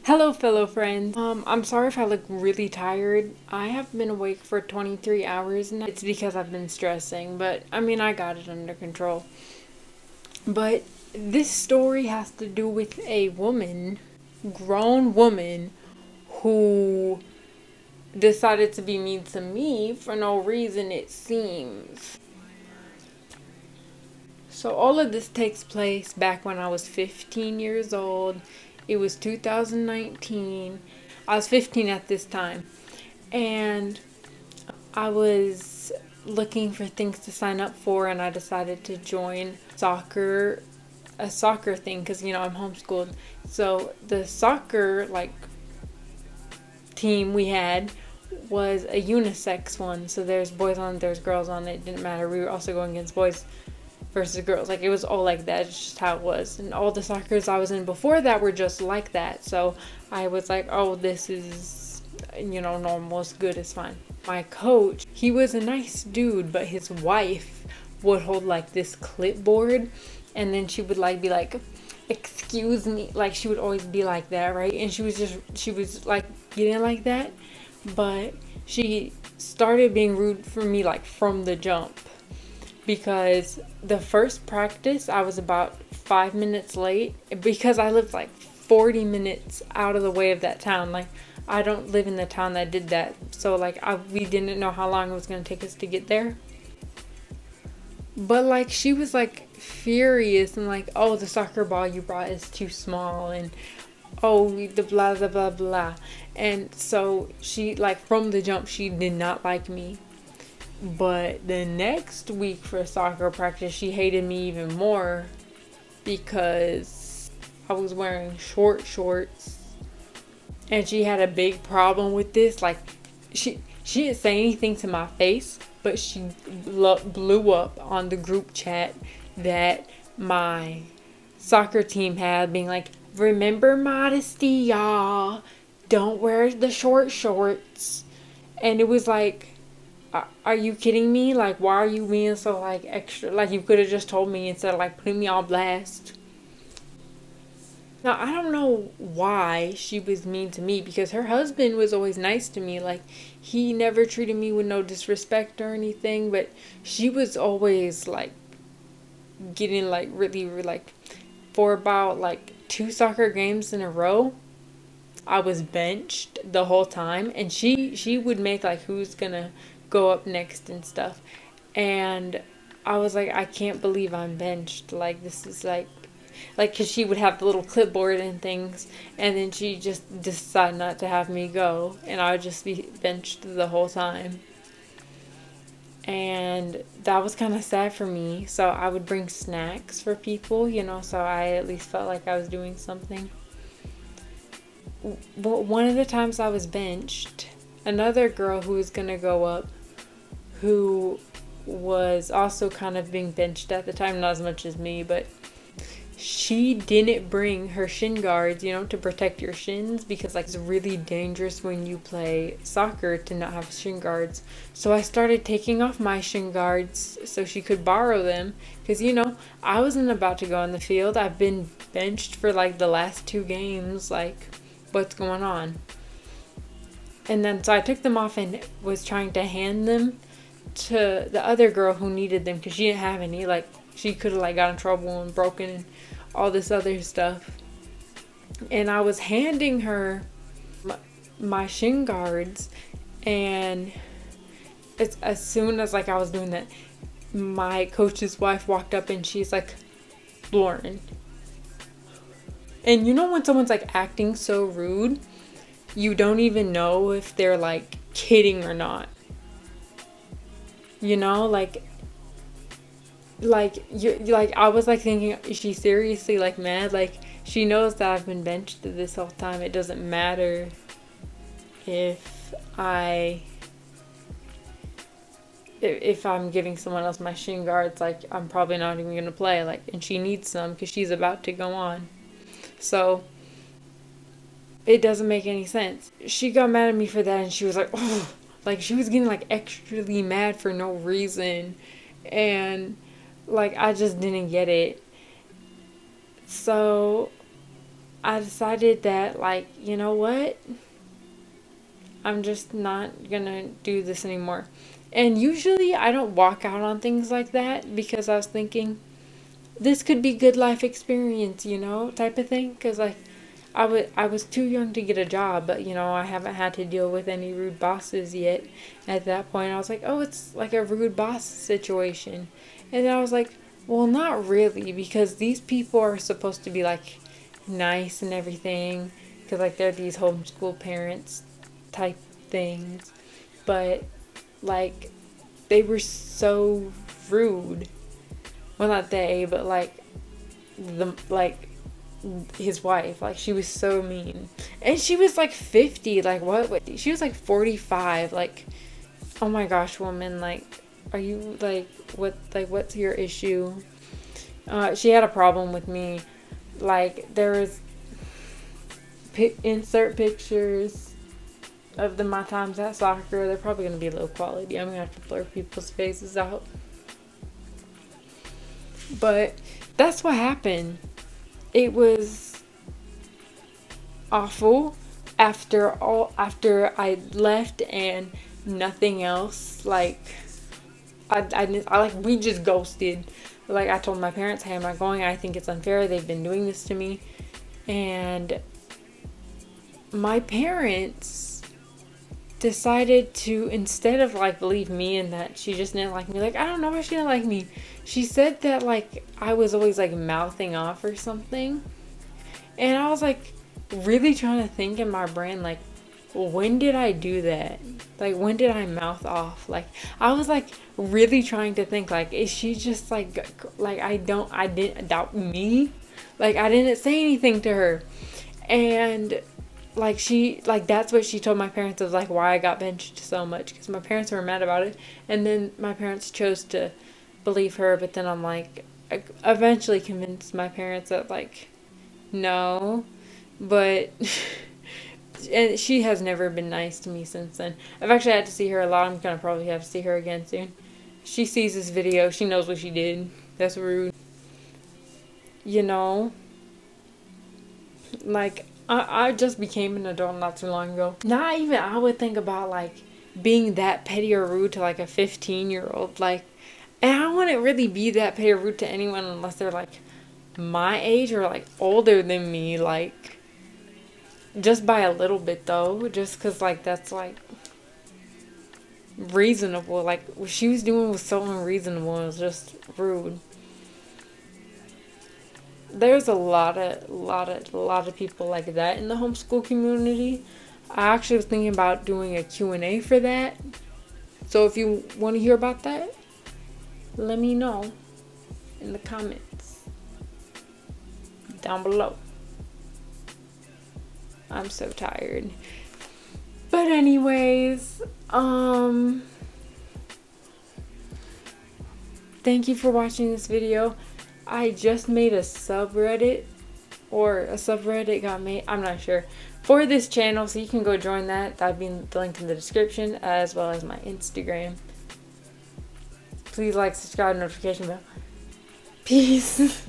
Hello, fellow friends. I'm sorry if I look really tired. I have been awake for 23 hours now. It's because I've been stressing, but I mean, I got it under control. But this story has to do with a woman, grown woman, who decided to be mean to me for no reason, it seems. So, all of this takes place back when I was 15 years old. It was 2019. I was 15 at this time. And I was looking for things to sign up for, and I decided to join a soccer thing, because I'm homeschooled. So the soccer team we had was a unisex one. So there's boys on it, there's girls on it. It didn't matter. We were also going against boys versus girls. Like, it was all like that. It's just how it was. And all the soccers I was in before that were just like that. So I was like, oh, this is, normal. It's good. It's fine. My coach, he was a nice dude, but his wife would hold like this clipboard, and then she would be like, excuse me. Like, she would always be like that, right? And she was like getting like that, but she started being rude for me like from the jump, because the first practice I was about 5 minutes late because I lived like 40 minutes out of the way of that town. Like, I don't live in the town that did that, so we didn't know how long it was going to take us to get there. But like, she was like furious and like, oh, the soccer ball you brought is too small, and oh, the blah blah blah blah. And so she, like, from the jump, she did not like me. But the next week for soccer practice, she hated me even more because I was wearing short shorts. And she had a big problem with this. Like, she didn't say anything to my face, but she blew up on the group chat that my soccer team had, being like, remember modesty, y'all. Don't wear the short shorts. And it was like, are you kidding me? Like, why are you being so, like, extra? Like, you could have just told me instead of, like, putting me on blast. Now, I don't know why she was mean to me, because her husband was always nice to me. Like, he never treated me with no disrespect or anything, but she was always, like, getting, like, really, like, for about, like, 2 soccer games in a row, I was benched the whole time, and she would make, like, who's gonna go up next and stuff. And I was like, I can't believe I'm benched. Like, this is like, because she would have the little clipboard and things, and then she just decided not to have me go, and I would just be benched the whole time. And that was kind of sad for me. So I would bring snacks for people, so I at least felt like I was doing something. But one of the times I was benched, another girl who was gonna go up, who was also kind of being benched at the time, not as much as me, but she didn't bring her shin guards, to protect your shins, because like, it's really dangerous when you play soccer to not have shin guards. So I started taking off my shin guards so she could borrow them, because I wasn't about to go on the field. I've been benched for like the last 2 games. Like, what's going on? And then so I took them off and was trying to hand them to the other girl who needed them, because she didn't have any. Like, she could have like got in trouble and broken and all this other stuff. And I was handing her my shin guards, and it's as soon as like I was doing that, my coach's wife walked up and she's like, Lauren. And when someone's like acting so rude, you don't even know if they're like kidding or not. Like I was like thinking, is she seriously like mad? Like, she knows that I've been benched this whole time. It doesn't matter if I'm giving someone else my shin guards. Like, I'm probably not even gonna play. Like, and she needs some because she's about to go on. So it doesn't make any sense. She got mad at me for that, and she was like, oh, like, she was getting like extremely mad for no reason. And like, I just didn't get it. So I decided that, like, you know what? I'm just not gonna do this anymore. And usually I don't walk out on things like that because I was thinking this could be good life experience, you know, type of thing. Because, like, I was too young to get a job, but, you know, I haven't had to deal with any rude bosses yet. At that point, I was like, oh, it's like a rude boss situation. And then I was like, well, not really, because these people are supposed to be, like, nice and everything. Because, like, they're these homeschool parents type things. But, like, they were so rude. Well, not they, but, like, his wife, like, she was so mean. And she was like 50, like, what she was like 45, like, oh my gosh, woman, like, are you, like, what's your issue? She had a problem with me. Like, there was insert pictures of my times at soccer. They're probably gonna be low quality. I'm gonna have to blur people's faces out, but that's what happened. It was awful after I left and nothing else. Like, we just ghosted. Like, I told my parents, hey, I'm not going. I think it's unfair. They've been doing this to me. And my parents decided to, instead of, like, believe me and that she just didn't like me, like, I don't know why she didn't like me. She said that, like, I was always, like, mouthing off or something. And I was, like, really trying to think in my brain, like, when did I do that? Like, when did I mouth off? Like, I was, like, really trying to think, like, is she just, like, I didn't doubt me? Like, I didn't say anything to her. And, like, that's what she told my parents, of, like, why I got benched so much. Because my parents were mad about it. And then my parents chose to believe her. But then I'm, like, I eventually convinced my parents that, like, no. But and she has never been nice to me since then. I've actually had to see her a lot. I'm gonna probably have to see her again soon. She sees this video. She knows what she did. That's rude. You know? Like, I just became an adult not too long ago. Not even I would think about, like, being that petty or rude to, like, a 15-year-old. Like, and I wouldn't really be that petty or rude to anyone unless they're, like, my age or, like, older than me. Like, just by a little bit, though. Just because, like, that's, like, reasonable. Like, what she was doing was so unreasonable. It was just rude. There's a lot of people like that in the homeschool community. I actually was thinking about doing a Q&A for that. So if you want to hear about that, let me know in the comments down below. I'm so tired. But anyways, thank you for watching this video. I just made a subreddit, or a subreddit got made, I'm not sure, for this channel, so you can go join that. That'll be linked in the description, as well as my Instagram. Please like, subscribe, notification bell. Peace.